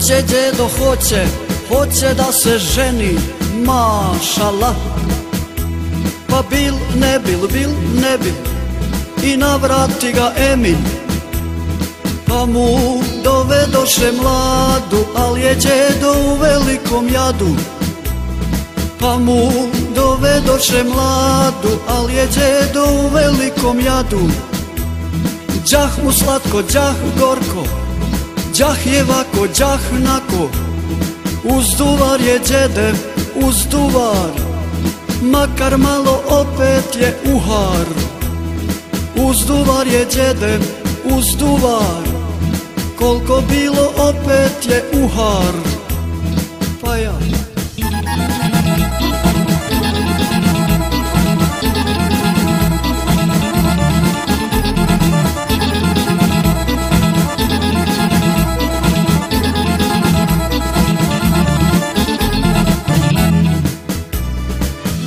Hoće djedo, hoće da se ženi, mašala. Pa bil, ne bil, i navrati ga Emil. Pa mu dovedoše mladu, al je djedo u velikom jadu. Pa mu dovedoše mladu, al je djedo u velikom jadu. Đah mu slatko, đah gorko, đah je vako, đah nako. Uzduvar je djedev, uzduvar, makar malo opet je uhar. Uzduvar je djedev, uzduvar, koliko bilo opet je uhar. Pa ja.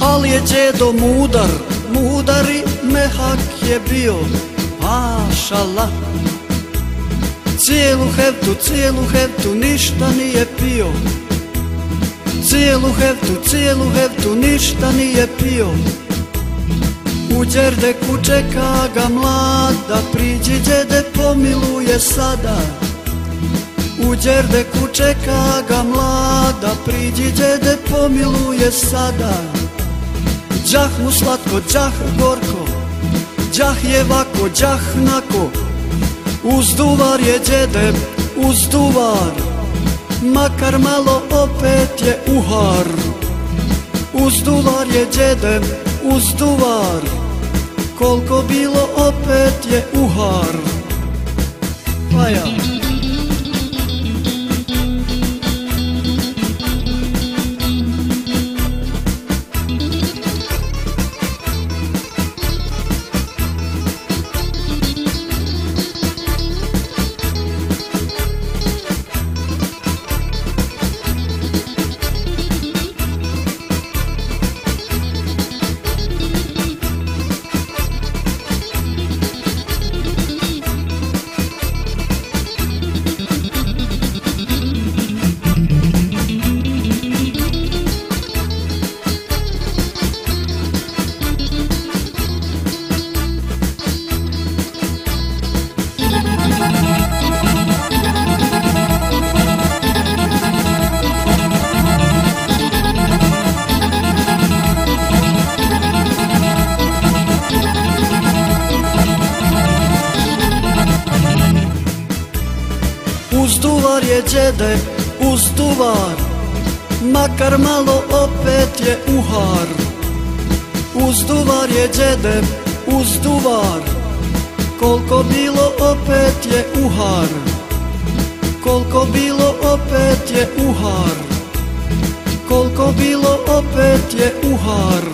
Al je djedo mudar, mudar i mehak je bio, mašala. Cijelu heftu, ništa nije pio. Cijelu heftu, ništa nije pio. U Đerdeku čeka ga mlada, priđi djede, pomiluje sada. U Đerdeku čeka ga mlada, priđi djede, pomiluje sada. Đah mu slatko, đah gorko, đah je vako, đah nako. Uzduvar je djedev, uzduvar, makar malo opet je uhar. Uzduvar je djedev, uzduvar, koliko bilo opet je uhar. Pa ja. Uzduvar je djedev, uzduvar, makar malo opet je uhar. Uzduvar je djedev, uzduvar, koliko bilo opet je uhar. Koliko bilo opet je uhar. Koliko bilo opet je uhar.